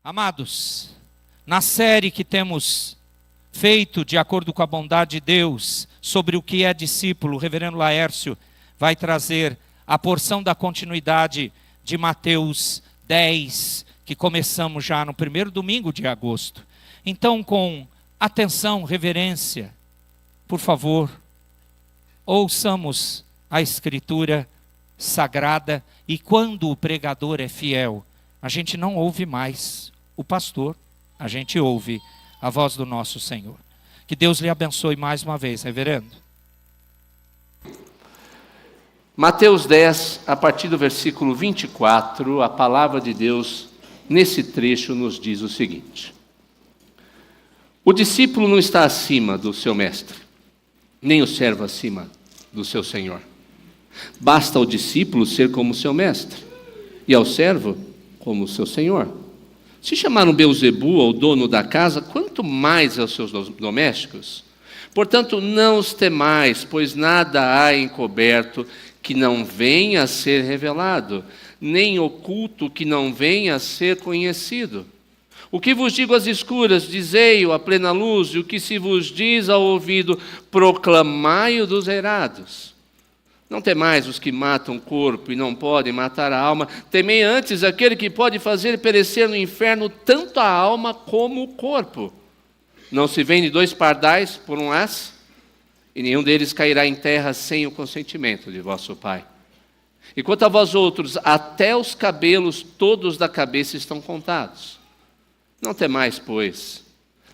Amados, na série que temos feito de acordo com a bondade de Deus sobre o que é discípulo, o reverendo Laércio vai trazer a porção da continuidade de Mateus 10, que começamos já no primeiro domingo de agosto. Então, com atenção, reverência, por favor, ouçamos a Escritura Sagrada, e quando o pregador é fiel, a gente não ouve mais o pastor, a gente ouve a voz do nosso Senhor. Que Deus lhe abençoe mais uma vez, reverendo. Mateus 10, a partir do versículo 24, a palavra de Deus, nesse trecho, nos diz o seguinte: o discípulo não está acima do seu mestre, nem o servo acima do seu senhor. Basta ao discípulo ser como seu mestre, e ao servo como seu senhor. Se chamaram Beelzebu ao dono da casa, quanto mais aos seus domésticos? Portanto, não os temais, pois nada há encoberto que não venha a ser revelado, nem oculto que não venha a ser conhecido. O que vos digo às escuras, dizei-o à plena luz, e o que se vos diz ao ouvido, proclamai-o dos eirados. Não temais os que matam o corpo e não podem matar a alma, temei antes aquele que pode fazer perecer no inferno tanto a alma como o corpo. Não se vende 2 pardais por um as, e nenhum deles cairá em terra sem o consentimento de vosso Pai. E quanto a vós outros, até os cabelos todos da cabeça estão contados. Não temais, pois,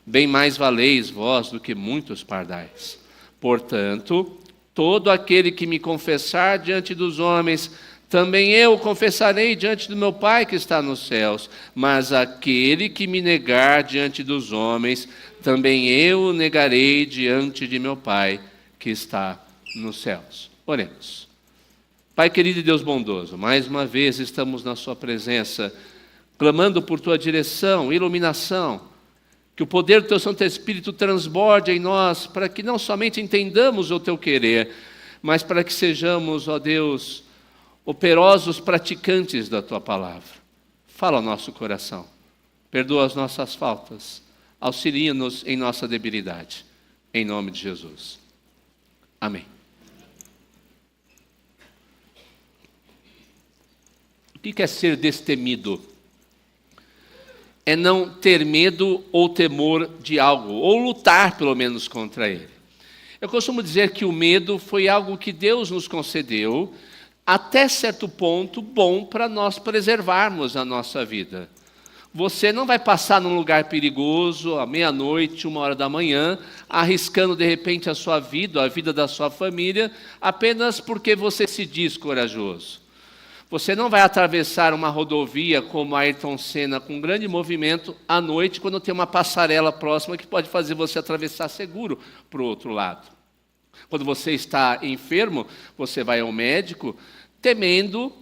bem mais valeis vós do que muitos pardais. Portanto, todo aquele que me confessar diante dos homens, também eu confessarei diante do meu Pai que está nos céus. Mas aquele que me negar diante dos homens, também eu o negarei diante de meu Pai que está nos céus. Oremos. Pai querido e Deus bondoso, mais uma vez estamos na sua presença, clamando por tua direção, iluminação, que o poder do teu Santo Espírito transborde em nós, para que não somente entendamos o teu querer, mas para que sejamos, ó Deus, operosos praticantes da tua palavra. Fala ao nosso coração, perdoa as nossas faltas, auxilia-nos em nossa debilidade, em nome de Jesus. Amém. O que é ser destemido? É não ter medo ou temor de algo, ou lutar pelo menos contra ele. Eu costumo dizer que o medo foi algo que Deus nos concedeu, até certo ponto, bom para nós preservarmos a nossa vida. Você não vai passar num lugar perigoso, à meia-noite, 1h da manhã, arriscando de repente a sua vida, a vida da sua família, apenas porque você se diz corajoso. Você não vai atravessar uma rodovia como a Ayrton Senna com um grande movimento à noite, quando tem uma passarela próxima que pode fazer você atravessar seguro para o outro lado. Quando você está enfermo, você vai ao médico temendo,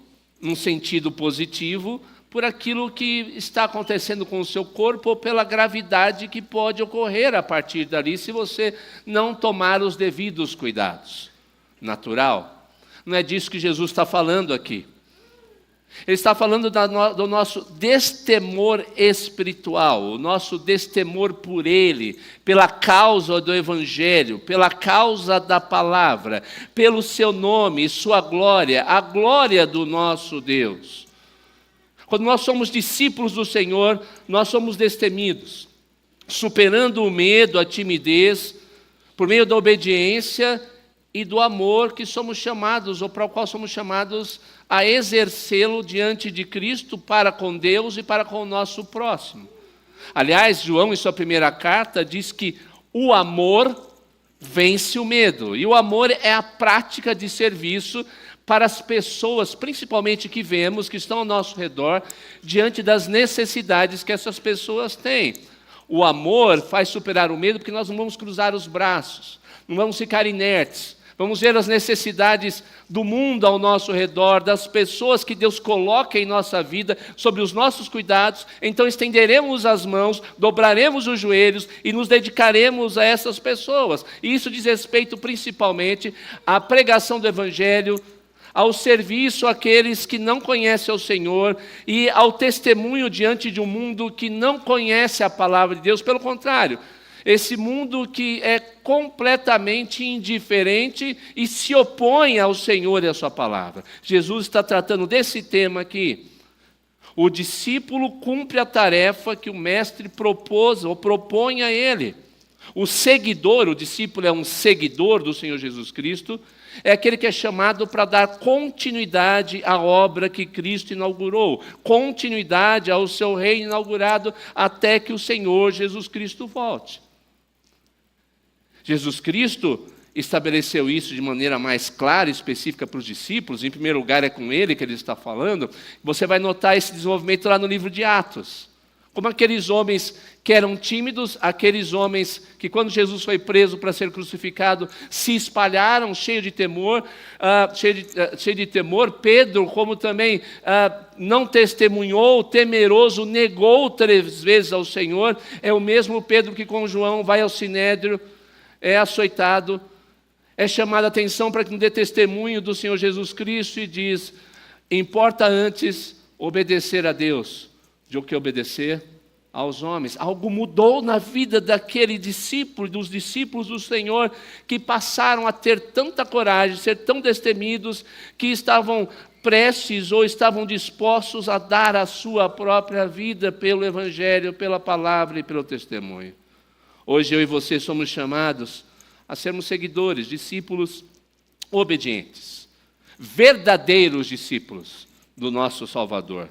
num sentido positivo, por aquilo que está acontecendo com o seu corpo ou pela gravidade que pode ocorrer a partir dali se você não tomar os devidos cuidados. Natural? Não é disso que Jesus está falando aqui. Ele está falando do nosso destemor espiritual, o nosso destemor por Ele, pela causa do Evangelho, pela causa da palavra, pelo seu nome e sua glória, a glória do nosso Deus. Quando nós somos discípulos do Senhor, nós somos destemidos, superando o medo, a timidez, por meio da obediência e do amor que somos chamados, ou para o qual somos chamados a exercê-lo diante de Cristo para com Deus e para com o nosso próximo. Aliás, João, em sua primeira carta, diz que o amor vence o medo. E o amor é a prática de serviço para as pessoas, principalmente que vemos, que estão ao nosso redor, diante das necessidades que essas pessoas têm. O amor faz superar o medo porque nós não vamos cruzar os braços, não vamos ficar inertes. Vamos ver as necessidades do mundo ao nosso redor, das pessoas que Deus coloca em nossa vida, sobre os nossos cuidados. Então estenderemos as mãos, dobraremos os joelhos e nos dedicaremos a essas pessoas. E isso diz respeito principalmente à pregação do Evangelho, ao serviço àqueles que não conhecem ao Senhor e ao testemunho diante de um mundo que não conhece a palavra de Deus. Pelo contrário, esse mundo que é completamente indiferente e se opõe ao Senhor e à sua palavra. Jesus está tratando desse tema aqui. O discípulo cumpre a tarefa que o mestre propôs ou propõe a ele. O seguidor, o discípulo é um seguidor do Senhor Jesus Cristo, é aquele que é chamado para dar continuidade à obra que Cristo inaugurou, continuidade ao seu reino inaugurado até que o Senhor Jesus Cristo volte. Jesus Cristo estabeleceu isso de maneira mais clara e específica para os discípulos. Em primeiro lugar, é com ele que ele está falando. Você vai notar esse desenvolvimento lá no livro de Atos. Como aqueles homens que eram tímidos, aqueles homens que quando Jesus foi preso para ser crucificado, se espalharam cheio de temor, Pedro, como também não testemunhou, temeroso, negou 3 vezes ao Senhor, é o mesmo Pedro que com João vai ao Sinédrio, é açoitado, é chamado a atenção para que não dê testemunho do Senhor Jesus Cristo e diz, importa antes obedecer a Deus do que obedecer aos homens. Algo mudou na vida daquele discípulo, dos discípulos do Senhor, que passaram a ter tanta coragem, ser tão destemidos, que estavam prestes ou estavam dispostos a dar a sua própria vida pelo Evangelho, pela palavra e pelo testemunho. Hoje eu e você somos chamados a sermos seguidores, discípulos obedientes, verdadeiros discípulos do nosso Salvador.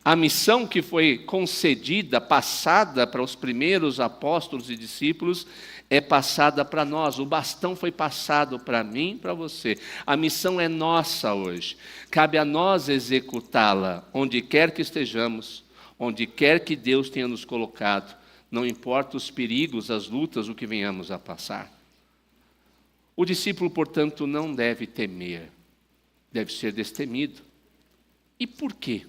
A missão que foi concedida, passada para os primeiros apóstolos e discípulos, é passada para nós. O bastão foi passado para mim e para você. A missão é nossa hoje. Cabe a nós executá-la, onde quer que estejamos, onde quer que Deus tenha nos colocado. Não importa os perigos, as lutas, o que venhamos a passar. O discípulo, portanto, não deve temer, deve ser destemido. E por quê?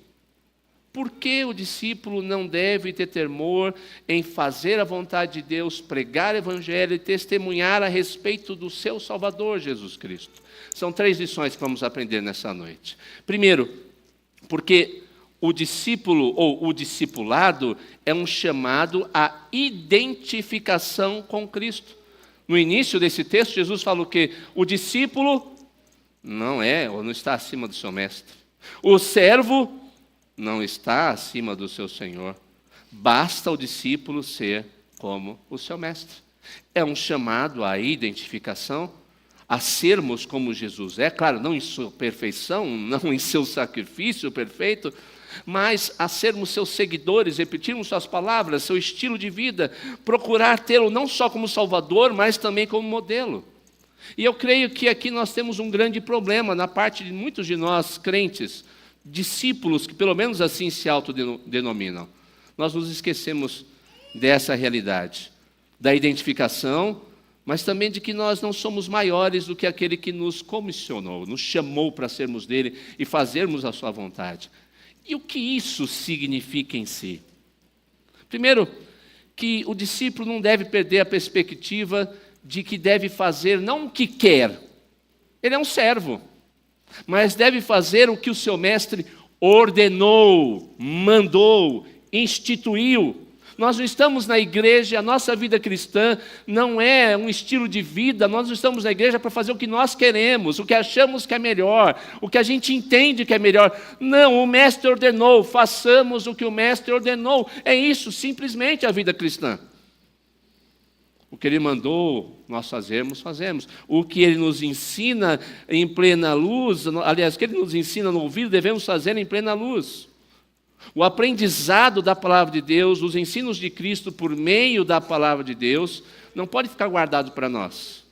Por que o discípulo não deve ter temor em fazer a vontade de Deus, pregar o Evangelho e testemunhar a respeito do seu Salvador, Jesus Cristo? São 3 lições que vamos aprender nessa noite. Primeiro, porque o discípulo ou o discipulado é um chamado à identificação com Cristo. No início desse texto, Jesus falou que o discípulo não é ou não está acima do seu mestre. O servo não está acima do seu Senhor. Basta o discípulo ser como o seu mestre. É um chamado à identificação, a sermos como Jesus é, claro, não em sua perfeição, não em seu sacrifício perfeito, mas a sermos seus seguidores, repetirmos suas palavras, seu estilo de vida, procurar tê-lo não só como Salvador, mas também como modelo. E eu creio que aqui nós temos um grande problema na parte de muitos de nós crentes, discípulos que pelo menos assim se autodenominam. Nós nos esquecemos dessa realidade, da identificação, mas também de que nós não somos maiores do que aquele que nos comissionou, nos chamou para sermos dele e fazermos a sua vontade. E o que isso significa em si? Primeiro, que o discípulo não deve perder a perspectiva de que deve fazer não o que quer, ele é um servo, mas deve fazer o que o seu mestre ordenou, mandou, instituiu. Nós não estamos na igreja, a nossa vida cristã não é um estilo de vida, nós não estamos na igreja para fazer o que nós queremos, o que achamos que é melhor, o que a gente entende que é melhor. Não, o mestre ordenou, façamos o que o mestre ordenou. É isso, simplesmente a vida cristã. O que ele mandou nós fazemos. O que ele nos ensina em plena luz, aliás, o que ele nos ensina no ouvido, devemos fazer em plena luz. O aprendizado da palavra de Deus, os ensinos de Cristo por meio da palavra de Deus, não pode ficar guardado para nós.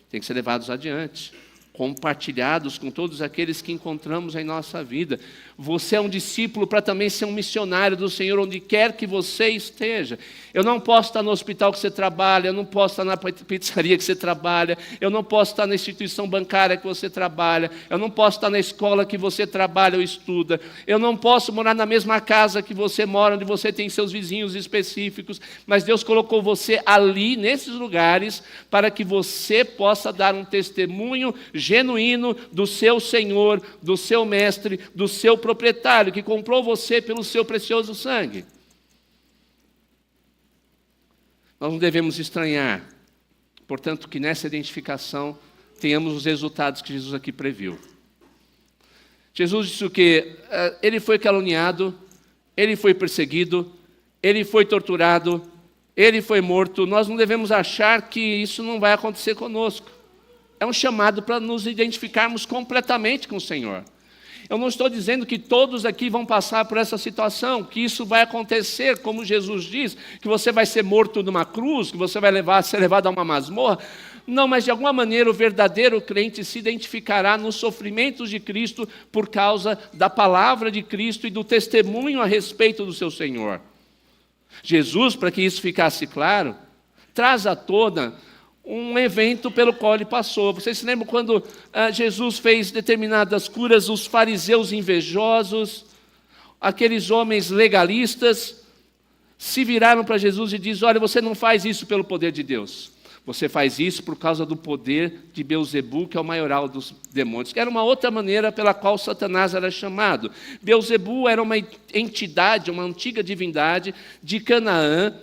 Tem que ser levados adiante, compartilhados com todos aqueles que encontramos em nossa vida. Você é um discípulo para também ser um missionário do Senhor onde quer que você esteja. Eu não posso estar no hospital que você trabalha, eu não posso estar na pizzaria que você trabalha, eu não posso estar na instituição bancária que você trabalha, eu não posso estar na escola que você trabalha ou estuda, eu não posso morar na mesma casa que você mora, onde você tem seus vizinhos específicos, mas Deus colocou você ali, nesses lugares, para que você possa dar um testemunho genuíno do seu Senhor, do seu mestre, do seu proprietário, que comprou você pelo seu precioso sangue. Nós não devemos estranhar, portanto, que nessa identificação tenhamos os resultados que Jesus aqui previu. Jesus disse o quê? Ele foi caluniado, ele foi perseguido, ele foi torturado, ele foi morto. Nós não devemos achar que isso não vai acontecer conosco. É um chamado para nos identificarmos completamente com o Senhor. Eu não estou dizendo que todos aqui vão passar por essa situação, que isso vai acontecer, como Jesus diz, que você vai ser morto numa cruz, que você vai ser levado a uma masmorra. Não, mas de alguma maneira o verdadeiro crente se identificará nos sofrimentos de Cristo por causa da palavra de Cristo e do testemunho a respeito do seu Senhor. Jesus, para que isso ficasse claro, traz à tona um evento pelo qual ele passou. Vocês se lembram quando Jesus fez determinadas curas, os fariseus invejosos, aqueles homens legalistas, se viraram para Jesus e dizem: olha, você não faz isso pelo poder de Deus. Você faz isso por causa do poder de Beelzebu, que é o maioral dos demônios. Que era uma outra maneira pela qual Satanás era chamado. Beelzebu era uma entidade, uma antiga divindade de Canaã,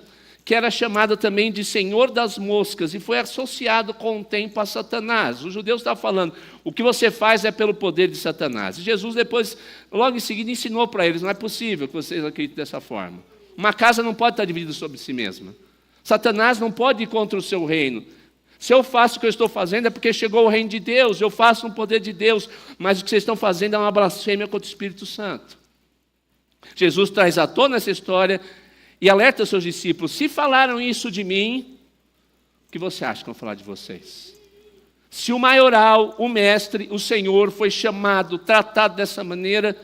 que era chamada também de Senhor das Moscas, e foi associado com o tempo a Satanás. Os judeus estavam falando, o que você faz é pelo poder de Satanás. E Jesus depois, logo em seguida, ensinou para eles: não é possível que vocês acreditem dessa forma. Uma casa não pode estar dividida sobre si mesma. Satanás não pode ir contra o seu reino. Se eu faço o que eu estou fazendo é porque chegou o reino de Deus, eu faço no poder de Deus, mas o que vocês estão fazendo é uma blasfêmia contra o Espírito Santo. Jesus traz à tona essa história e alerta os seus discípulos: se falaram isso de mim, o que você acha que vão falar de vocês? Se o maioral, o mestre, o Senhor foi chamado, tratado dessa maneira,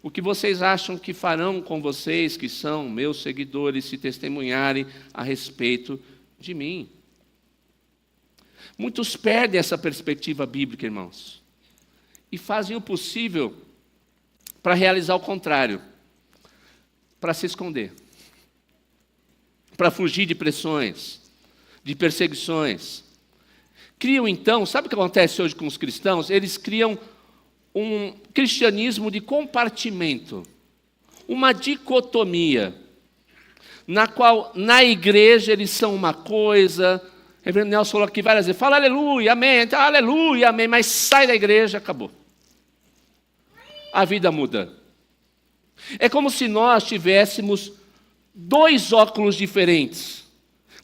o que vocês acham que farão com vocês, que são meus seguidores, se testemunharem a respeito de mim? Muitos perdem essa perspectiva bíblica, irmãos, e fazem o possível para realizar o contrário, para se esconder, para fugir de pressões, de perseguições. Criam então, sabe o que acontece hoje com os cristãos? Eles criam um cristianismo de compartimento, uma dicotomia, na qual na igreja eles são uma coisa. O reverendo Nelson falou aqui várias vezes: fala aleluia, amém, mas sai da igreja, acabou. A vida muda. É como se nós tivéssemos dois óculos diferentes.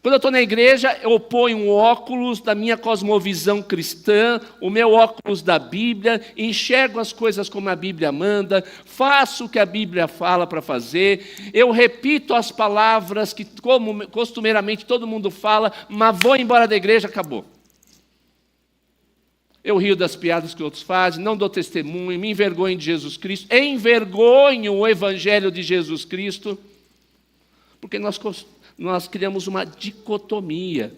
Quando eu estou na igreja, eu ponho um óculos da minha cosmovisão cristã, o meu óculos da Bíblia, enxergo as coisas como a Bíblia manda, faço o que a Bíblia fala para fazer, eu repito as palavras que, como costumeiramente todo mundo fala, mas vou embora da igreja, acabou. Eu rio das piadas que outros fazem, não dou testemunho, me envergonho de Jesus Cristo, envergonho o Evangelho de Jesus Cristo, porque nós criamos uma dicotomia.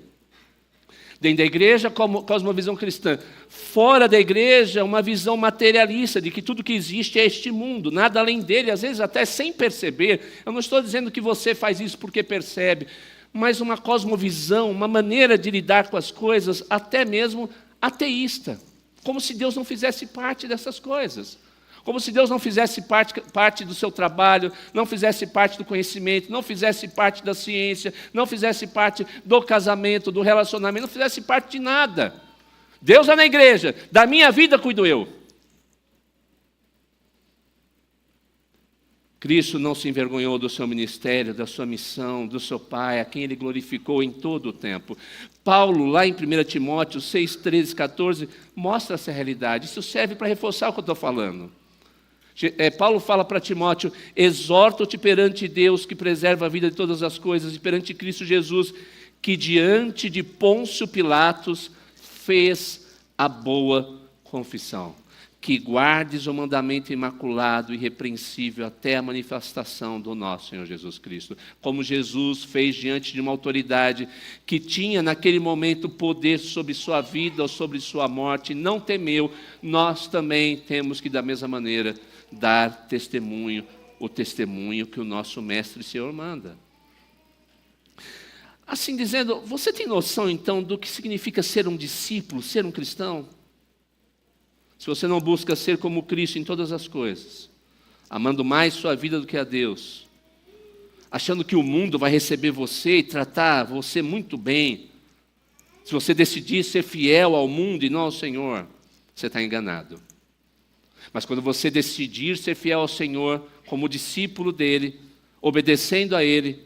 Dentro da igreja, cosmovisão cristã. Fora da igreja, uma visão materialista, de que tudo que existe é este mundo, nada além dele, às vezes até sem perceber. Eu não estou dizendo que você faz isso porque percebe, mas uma cosmovisão, uma maneira de lidar com as coisas, até mesmo ateísta. Como se Deus não fizesse parte dessas coisas. Como se Deus não fizesse parte do seu trabalho, não fizesse parte do conhecimento, não fizesse parte da ciência, não fizesse parte do casamento, do relacionamento, não fizesse parte de nada. Deus é na igreja, da minha vida cuido eu. Cristo não se envergonhou do seu ministério, da sua missão, do seu Pai, a quem Ele glorificou em todo o tempo. Paulo, lá em 1 Timóteo 6, 13, 14, mostra essa realidade. Isso serve para reforçar o que eu estou falando. Paulo fala para Timóteo: exorto-te perante Deus, que preserva a vida de todas as coisas, e perante Cristo Jesus, que diante de Pôncio Pilatos fez a boa confissão, que guardes o mandamento imaculado e irrepreensível até a manifestação do nosso Senhor Jesus Cristo. Como Jesus fez diante de uma autoridade que tinha naquele momento poder sobre sua vida ou sobre sua morte, não temeu, nós também temos que da mesma maneira dar testemunho, o testemunho que o nosso Mestre e Senhor manda. Assim dizendo, você tem noção então do que significa ser um discípulo, ser um cristão? se você não busca ser como Cristo em todas as coisas, amando mais sua vida do que a Deus, achando que o mundo vai receber você e tratar você muito bem, se você decidir ser fiel ao mundo e não ao Senhor, você está enganado. Mas quando você decidir ser fiel ao Senhor, como discípulo dEle, obedecendo a Ele,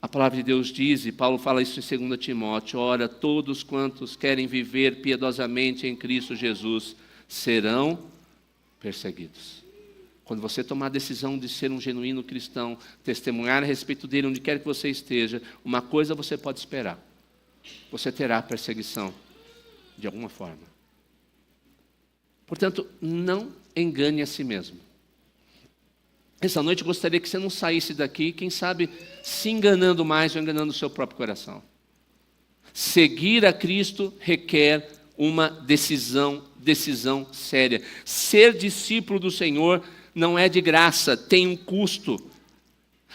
a palavra de Deus diz, e Paulo fala isso em 2 Timóteo, ora, todos quantos querem viver piedosamente em Cristo Jesus serão perseguidos. Quando você tomar a decisão de ser um genuíno cristão, testemunhar a respeito dele onde quer que você esteja, uma coisa você pode esperar: você terá perseguição de alguma forma. Portanto, não engane a si mesmo. Essa noite eu gostaria que você não saísse daqui, quem sabe, se enganando mais ou enganando o seu próprio coração. Seguir a Cristo requer uma decisão séria. Ser discípulo do Senhor não é de graça, tem um custo.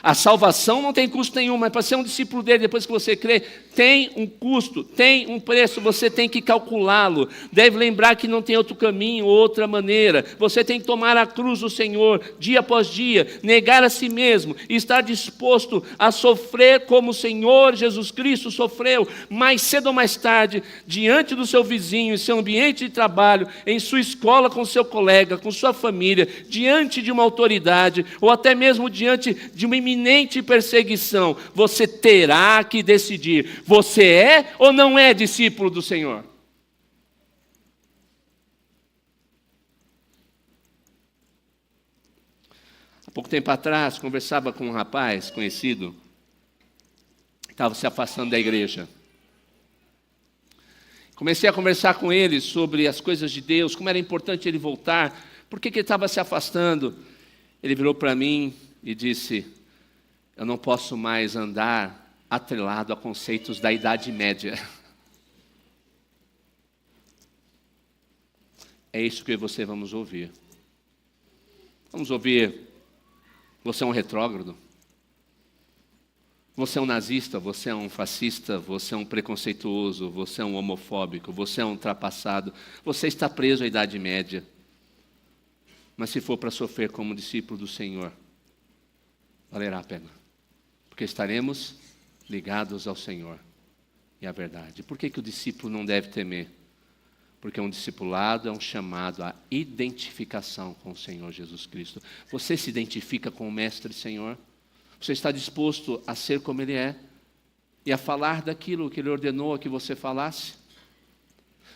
A salvação não tem custo nenhum, mas para ser um discípulo dele, depois que você crê, tem um custo, tem um preço, você tem que calculá-lo. Deve lembrar que não tem outro caminho, outra maneira. Você tem que tomar a cruz do Senhor, dia após dia, negar a si mesmo, e estar disposto a sofrer como o Senhor Jesus Cristo sofreu, mais cedo ou mais tarde, diante do seu vizinho, em seu ambiente de trabalho, em sua escola com seu colega, com sua família, diante de uma autoridade, ou até mesmo diante de uma iminente perseguição. Você terá que decidir: você é ou não é discípulo do Senhor? Há pouco tempo atrás, conversava com um rapaz conhecido, que estava se afastando da igreja. Comecei a conversar com ele sobre as coisas de Deus, como era importante ele voltar, por que ele estava se afastando. Ele virou para mim e disse: eu não posso mais andar atrelado a conceitos da Idade Média. É isso que eu e você vamos ouvir. Vamos ouvir: você é um retrógrado, você é um nazista, você é um fascista, você é um preconceituoso, você é um homofóbico, você é um ultrapassado, você está preso à Idade Média. Mas se for para sofrer como discípulo do Senhor, valerá a pena, porque estaremos ligados ao Senhor e à verdade. Por que o discípulo não deve temer? Porque um discipulado é um chamado à identificação com o Senhor Jesus Cristo. Você se identifica com o Mestre Senhor? Você está disposto a ser como Ele é e a falar daquilo que Ele ordenou que você falasse?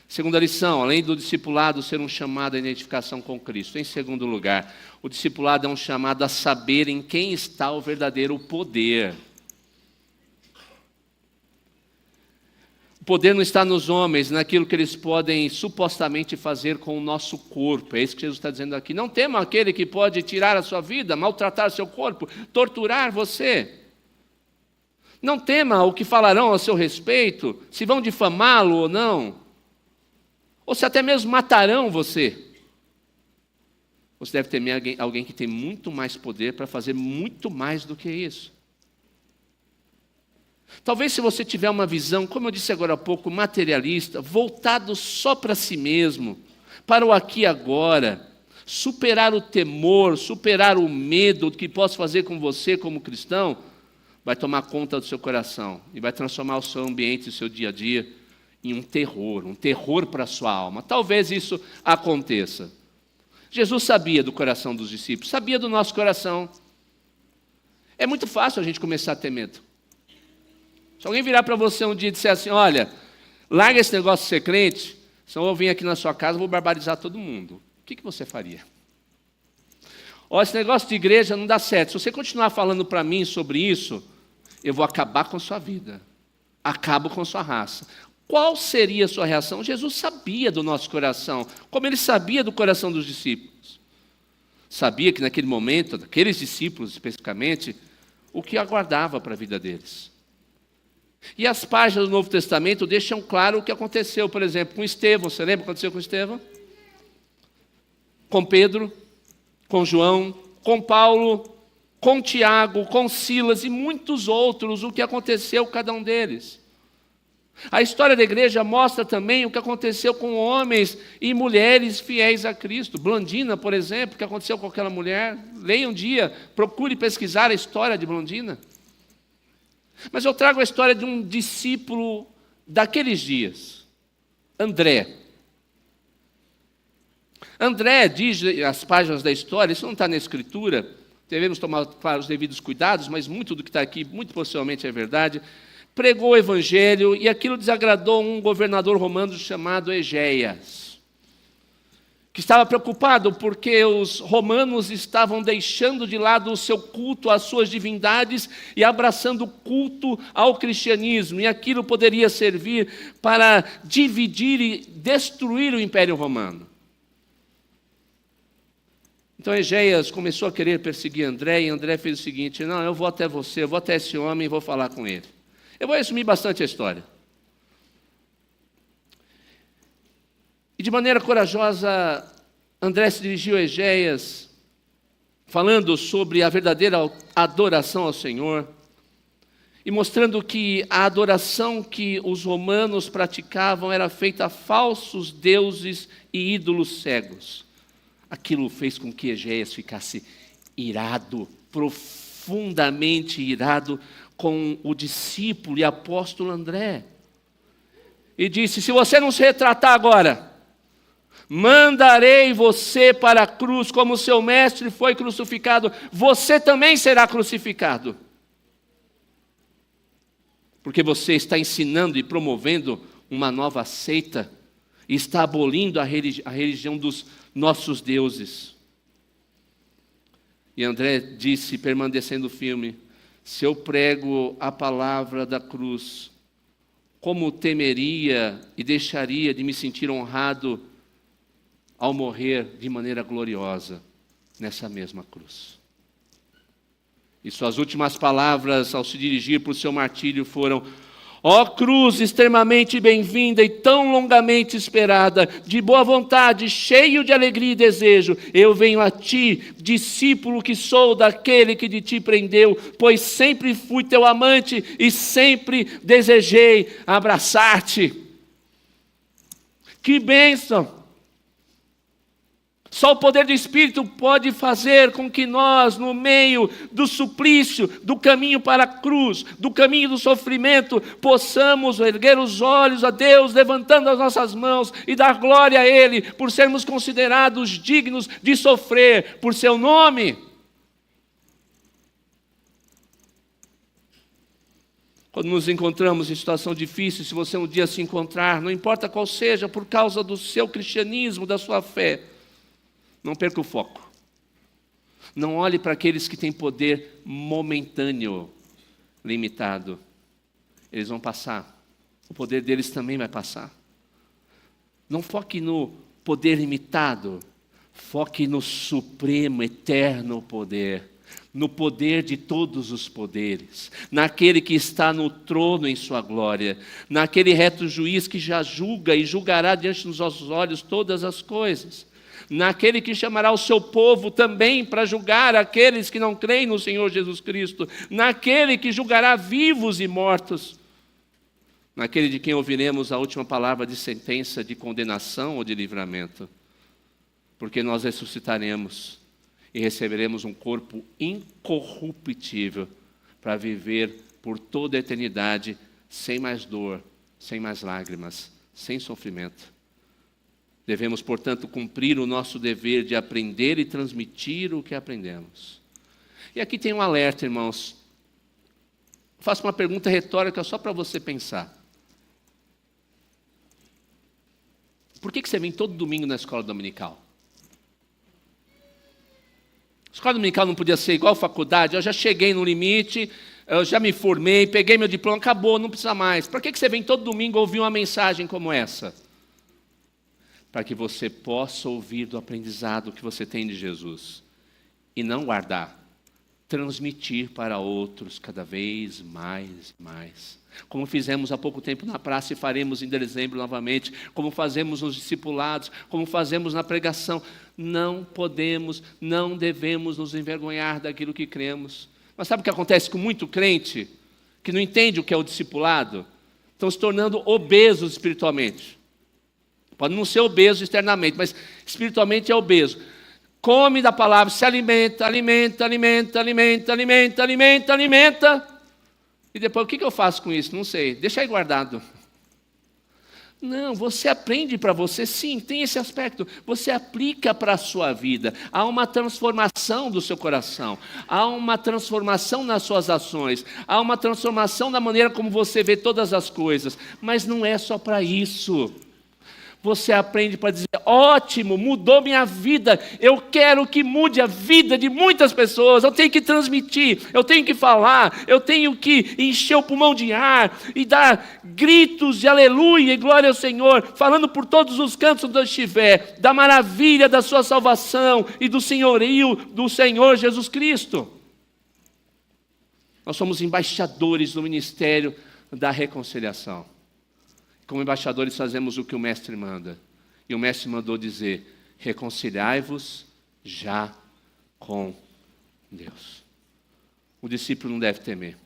Segunda lição, além do discipulado ser um chamado à identificação com Cristo, em segundo lugar, o discipulado é um chamado a saber em quem está o verdadeiro poder. O poder não está nos homens, naquilo que eles podem supostamente fazer com o nosso corpo. É isso que Jesus está dizendo aqui. Não tema aquele que pode tirar a sua vida, maltratar seu corpo, torturar você. Não tema o que falarão a seu respeito, se vão difamá-lo ou não, ou se até mesmo matarão você. Você deve temer alguém que tem muito mais poder para fazer muito mais do que isso. Talvez se você tiver uma visão, como eu disse agora há pouco, materialista, voltado só para si mesmo, para o aqui e agora, superar o temor, superar o medo do que posso fazer com você como cristão, vai tomar conta do seu coração e vai transformar o seu ambiente, o seu dia a dia, em um terror para a sua alma. Talvez isso aconteça. Jesus sabia do coração dos discípulos, sabia do nosso coração. É muito fácil a gente começar a ter medo. Se alguém virar para você um dia e disser assim: olha, larga esse negócio de ser crente, senão eu vim aqui na sua casa e vou barbarizar todo mundo. O que você faria? Olha, esse negócio de igreja não dá certo. Se você continuar falando para mim sobre isso, eu vou acabar com a sua vida. Acabo com a sua raça. Qual seria a sua reação? Jesus sabia do nosso coração, como Ele sabia do coração dos discípulos. Sabia que naquele momento, daqueles discípulos especificamente, o que aguardava para a vida deles. E as páginas do Novo Testamento deixam claro o que aconteceu, por exemplo, com Estevão. Você lembra o que aconteceu com Estevão? Com Pedro, com João, com Paulo, com Tiago, com Silas e muitos outros, o que aconteceu com cada um deles. A história da igreja mostra também o que aconteceu com homens e mulheres fiéis a Cristo. Blondina, por exemplo, o que aconteceu com aquela mulher. Leia um dia, procure pesquisar a história de Blondina. Mas eu trago a história de um discípulo daqueles dias, André. André, diz as páginas da história, isso não está na Escritura, devemos tomar, claro, os devidos cuidados, mas muito do que está aqui, muito possivelmente é verdade. Pregou o evangelho e aquilo desagradou um governador romano chamado Egéias, que estava preocupado porque os romanos estavam deixando de lado o seu culto às suas divindades e abraçando o culto ao cristianismo, e aquilo poderia servir para dividir e destruir o Império Romano. Então Egéias começou a querer perseguir André, e André fez o seguinte: não, eu vou até você, eu vou até esse homem e vou falar com ele. Eu vou resumir bastante a história. E de maneira corajosa, André se dirigiu a Egéias, falando sobre a verdadeira adoração ao Senhor, e mostrando que a adoração que os romanos praticavam era feita a falsos deuses e ídolos cegos. Aquilo fez com que Egéias ficasse irado, profundamente irado, com o discípulo e apóstolo André. E disse: se você não se retratar agora, mandarei você para a cruz, como seu mestre foi crucificado, você também será crucificado. Porque você está ensinando e promovendo uma nova seita, e está abolindo a religião dos nossos deuses. E André disse, permanecendo firme: se eu prego a palavra da cruz, como temeria e deixaria de me sentir honrado ao morrer de maneira gloriosa nessa mesma cruz. E suas últimas palavras ao se dirigir para o seu martírio foram: ó cruz extremamente bem-vinda e tão longamente esperada, de boa vontade, cheio de alegria e desejo, eu venho a ti, discípulo que sou daquele que de ti prendeu, pois sempre fui teu amante e sempre desejei abraçar-te. Que bênção! Só o poder do Espírito pode fazer com que nós, no meio do suplício, do caminho para a cruz, do caminho do sofrimento, possamos erguer os olhos a Deus, levantando as nossas mãos e dar glória a Ele, por sermos considerados dignos de sofrer por seu nome. Quando nos encontramos em situação difícil, se você um dia se encontrar, não importa qual seja, por causa do seu cristianismo, da sua fé, não perca o foco. Não olhe para aqueles que têm poder momentâneo, limitado. Eles vão passar. O poder deles também vai passar. Não foque no poder limitado. Foque no supremo, eterno poder. No poder de todos os poderes. Naquele que está no trono em sua glória. Naquele reto juiz que já julga e julgará diante dos nossos olhos todas as coisas. Naquele que chamará o seu povo também para julgar aqueles que não creem no Senhor Jesus Cristo, naquele que julgará vivos e mortos, naquele de quem ouviremos a última palavra de sentença, de condenação ou de livramento, porque nós ressuscitaremos e receberemos um corpo incorruptível para viver por toda a eternidade sem mais dor, sem mais lágrimas, sem sofrimento. Devemos, portanto, cumprir o nosso dever de aprender e transmitir o que aprendemos. E aqui tem um alerta, irmãos. Faço uma pergunta retórica só para você pensar. Por que você vem todo domingo na escola dominical? A escola dominical não podia ser igual à faculdade? Eu já cheguei no limite, eu já me formei, peguei meu diploma, acabou, não precisa mais. Por que você vem todo domingo ouvir uma mensagem como essa? Para que você possa ouvir do aprendizado que você tem de Jesus e não guardar, transmitir para outros cada vez mais e mais. Como fizemos há pouco tempo na praça e faremos em dezembro novamente, como fazemos nos discipulados, como fazemos na pregação. Não podemos, não devemos nos envergonhar daquilo que cremos. Mas sabe o que acontece com muito crente que não entende o que é o discipulado? estão se tornando obesos espiritualmente. Pode não ser obeso externamente, mas espiritualmente é obeso. Come da palavra, se alimenta, e depois o que eu faço com isso? Não sei, deixa aí guardado. Não, você aprende para você, sim, tem esse aspecto. Você aplica para a sua vida. Há uma transformação do seu coração. Há uma transformação nas suas ações. Há uma transformação na maneira como você vê todas as coisas. Mas não é só para isso. Você aprende para dizer, ótimo, mudou minha vida, eu quero que mude a vida de muitas pessoas, eu tenho que transmitir, eu tenho que falar, eu tenho que encher o pulmão de ar e dar gritos de aleluia e glória ao Senhor, falando por todos os cantos onde eu estiver, da maravilha da sua salvação e do senhorio do Senhor Jesus Cristo. Nós somos embaixadores do ministério da reconciliação. Como embaixadores fazemos o que o mestre manda. E o mestre mandou dizer, reconciliai-vos já com Deus. O discípulo não deve temer.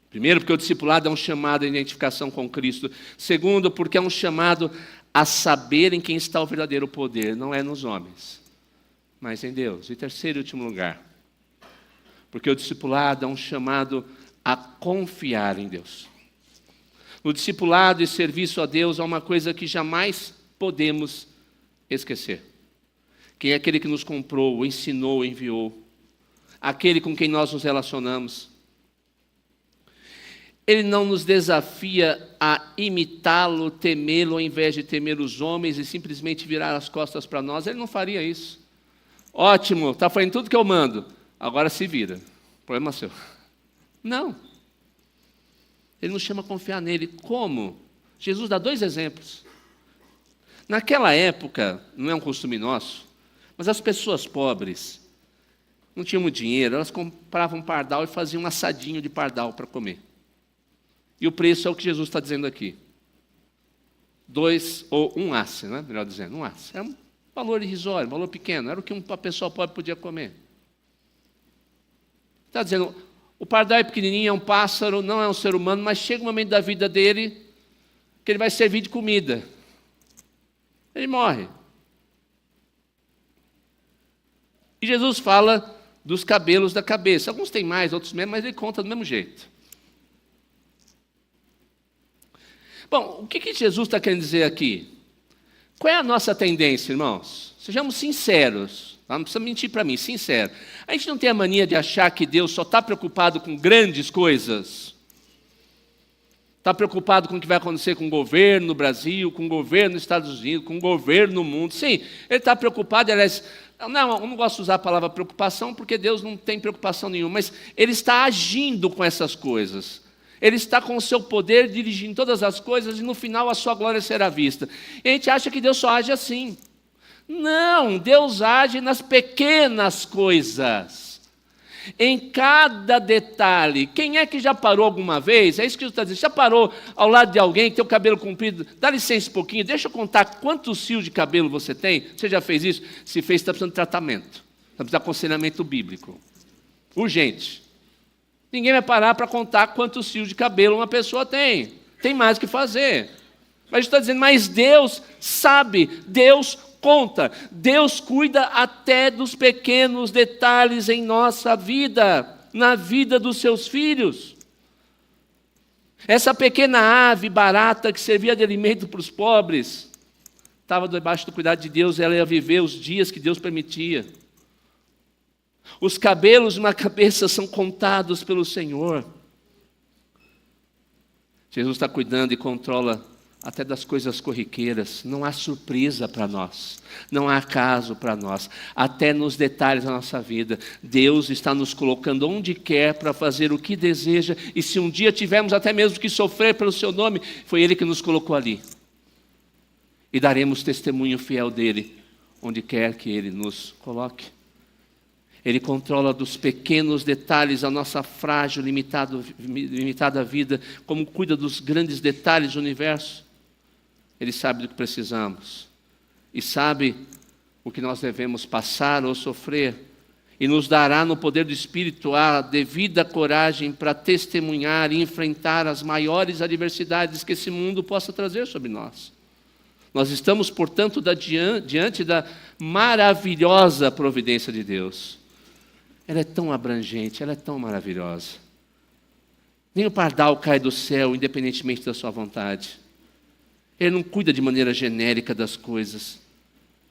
Primeiro, porque o discipulado é um chamado à identificação com Cristo. Segundo, porque é um chamado a saber em quem está o verdadeiro poder. Não é nos homens, mas em Deus. E terceiro e último lugar, porque o discipulado é um chamado a confiar em Deus. No discipulado e serviço a Deus há uma coisa que jamais podemos esquecer. Quem é aquele que nos comprou, ensinou, enviou? Aquele com quem nós nos relacionamos. Ele não nos desafia a imitá-lo, temê-lo, ao invés de temer os homens e simplesmente virar as costas para nós. Ele não faria isso. Ótimo, está fazendo tudo que eu mando. Agora se vira. Problema seu. Não. Ele nos chama a confiar nele. Como? Jesus dá 2 exemplos. Naquela época, não é um costume nosso, mas as pessoas pobres não tinham muito dinheiro, elas compravam pardal e faziam um assadinho de pardal para comer. E o preço é o que Jesus está dizendo aqui. 2 ou 1 asse, né? Melhor dizendo, 1 asse. Era um valor irrisório, um valor pequeno, era o que uma pessoa pobre podia comer. Está dizendo, o pardal é pequenininho, é um pássaro, não é um ser humano, mas chega um momento da vida dele que ele vai servir de comida. Ele morre. E Jesus fala dos cabelos da cabeça. Alguns têm mais, outros menos, mas ele conta do mesmo jeito. Bom, o que Jesus está querendo dizer aqui? Qual é a nossa tendência, irmãos? Sejamos sinceros. Não precisa mentir para mim, sincero. A gente não tem a mania de achar que Deus só está preocupado com grandes coisas. Está preocupado com o que vai acontecer com o governo no Brasil, com o governo nos Estados Unidos, com o governo no mundo. Sim, Ele está preocupado, aliás, eu não gosto de usar a palavra preocupação, porque Deus não tem preocupação nenhuma, mas Ele está agindo com essas coisas. Ele está com o seu poder dirigindo todas as coisas e no final a sua glória será vista. E a gente acha que Deus só age assim. Não, Deus age nas pequenas coisas, em cada detalhe. Quem é que já parou alguma vez? É isso que Jesus está dizendo. Já parou ao lado de alguém que tem o cabelo comprido? Dá licença um pouquinho, deixa eu contar quantos fios de cabelo você tem. Você já fez isso? Se fez, está precisando de tratamento. Está precisando de aconselhamento bíblico. Urgente. Ninguém vai parar para contar quantos fios de cabelo uma pessoa tem. Tem mais o que fazer. Mas está dizendo, mas Deus sabe, Deus conta, Deus cuida até dos pequenos detalhes em nossa vida, na vida dos seus filhos. Essa pequena ave barata que servia de alimento para os pobres, estava debaixo do cuidado de Deus, ela ia viver os dias que Deus permitia. Os cabelos de uma cabeça são contados pelo Senhor. Jesus está cuidando e controla até das coisas corriqueiras. Não há surpresa para nós, não há acaso para nós, até nos detalhes da nossa vida. Deus está nos colocando onde quer para fazer o que deseja, e se um dia tivermos até mesmo que sofrer pelo seu nome, foi Ele que nos colocou ali. E daremos testemunho fiel dEle, onde quer que Ele nos coloque. Ele controla dos pequenos detalhes a nossa frágil, limitada vida, como cuida dos grandes detalhes do universo. Ele sabe do que precisamos e sabe o que nós devemos passar ou sofrer. e nos dará no poder do Espírito a devida coragem para testemunhar e enfrentar as maiores adversidades que esse mundo possa trazer sobre nós. Nós estamos, portanto, diante da maravilhosa providência de Deus. Ela é tão abrangente, ela é tão maravilhosa. Nem o pardal cai do céu, independentemente da sua vontade. Ele não cuida de maneira genérica das coisas,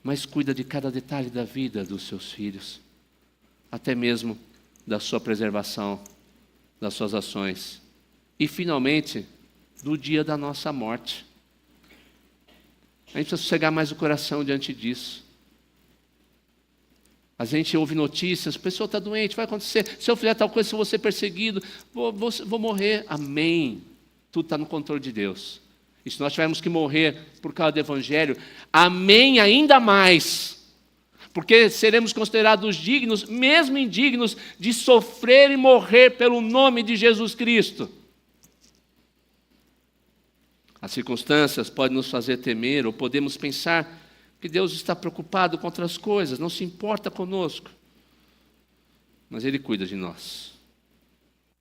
mas cuida de cada detalhe da vida dos seus filhos, até mesmo da sua preservação, das suas ações. E, finalmente, do dia da nossa morte. A gente precisa sossegar mais o coração diante disso. A gente ouve notícias, a pessoa está doente, vai acontecer, se eu fizer tal coisa, se eu vou ser perseguido, vou morrer. Amém. Tudo está no controle de Deus. E se nós tivermos que morrer por causa do Evangelho, amém ainda mais. Porque seremos considerados dignos, mesmo indignos, de sofrer e morrer pelo nome de Jesus Cristo. As circunstâncias podem nos fazer temer, ou podemos pensar que Deus está preocupado com outras coisas, não se importa conosco. Mas Ele cuida de nós.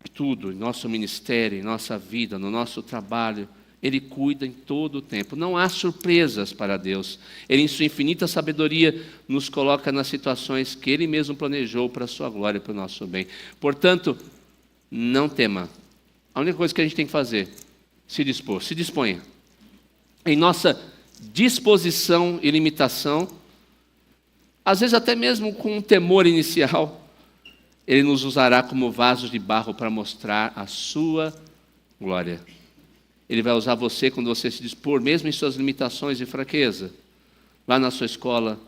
De tudo, em nosso ministério, em nossa vida, no nosso trabalho, Ele cuida em todo o tempo. Não há surpresas para Deus. Ele, em sua infinita sabedoria, nos coloca nas situações que Ele mesmo planejou para a sua glória e para o nosso bem. Portanto, não tema. A única coisa que a gente tem que fazer, se dispor, se disponha. Em nossa disposição e limitação, às vezes até mesmo com um temor inicial, Ele nos usará como vasos de barro para mostrar a sua glória. Ele vai usar você quando você se dispor, mesmo em suas limitações e fraqueza. Lá na sua escola,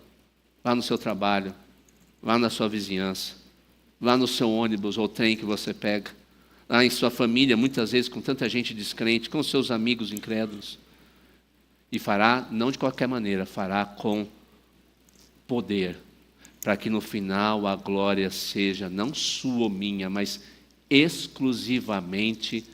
lá no seu trabalho, lá na sua vizinhança, lá no seu ônibus ou trem que você pega, lá em sua família, muitas vezes com tanta gente descrente, com seus amigos incrédulos. E fará, não de qualquer maneira, fará com poder, para que no final a glória seja não sua ou minha, mas exclusivamente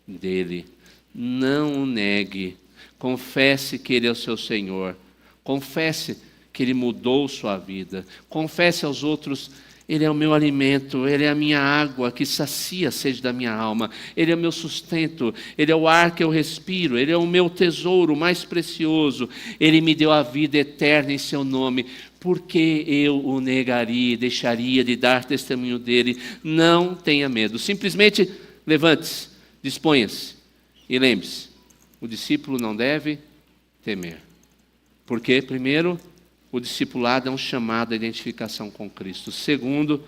dele. Não o negue, confesse que Ele é o seu Senhor, confesse que Ele mudou sua vida, confesse aos outros: Ele é o meu alimento, Ele é a minha água que sacia a sede da minha alma, Ele é o meu sustento, Ele é o ar que eu respiro, Ele é o meu tesouro mais precioso, Ele me deu a vida eterna em seu nome. Por que eu o negaria, deixaria de dar testemunho dele? Não tenha medo, simplesmente levante-se, disponha-se. E lembre-se, o discípulo não deve temer. Porque, primeiro, o discipulado é um chamado à identificação com Cristo. Segundo,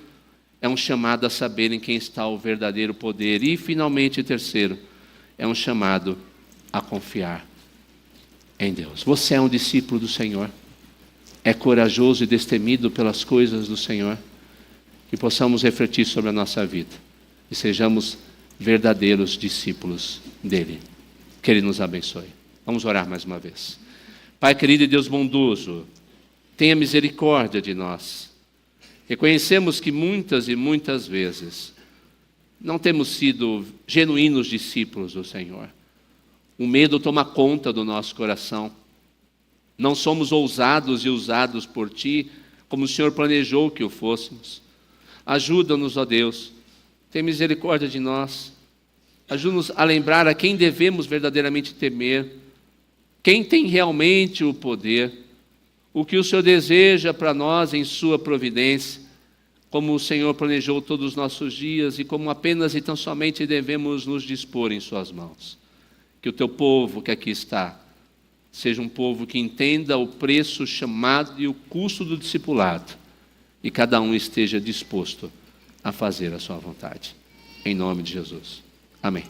é um chamado a saber em quem está o verdadeiro poder. E, finalmente, terceiro, é um chamado a confiar em Deus. Você é um discípulo do Senhor. É corajoso e destemido pelas coisas do Senhor. Que possamos refletir sobre a nossa vida. E sejamos verdadeiros discípulos dele. Que Ele nos abençoe. Vamos orar mais uma vez. Pai querido e Deus bondoso, tenha misericórdia de nós. Reconhecemos que muitas e muitas vezes não temos sido genuínos discípulos do Senhor. O medo toma conta do nosso coração. Não somos ousados e usados por Ti como o Senhor planejou que o fôssemos. Ajuda-nos, ó Deus. Tenha misericórdia de nós. Ajuda-nos a lembrar a quem devemos verdadeiramente temer. Quem tem realmente o poder. O que o Senhor deseja para nós em sua providência. Como o Senhor planejou todos os nossos dias e como apenas e tão somente devemos nos dispor em suas mãos. Que o teu povo que aqui está seja um povo que entenda o preço, o chamado e o custo do discipulado. E cada um esteja disposto a fazer a sua vontade. Em nome de Jesus. Amém.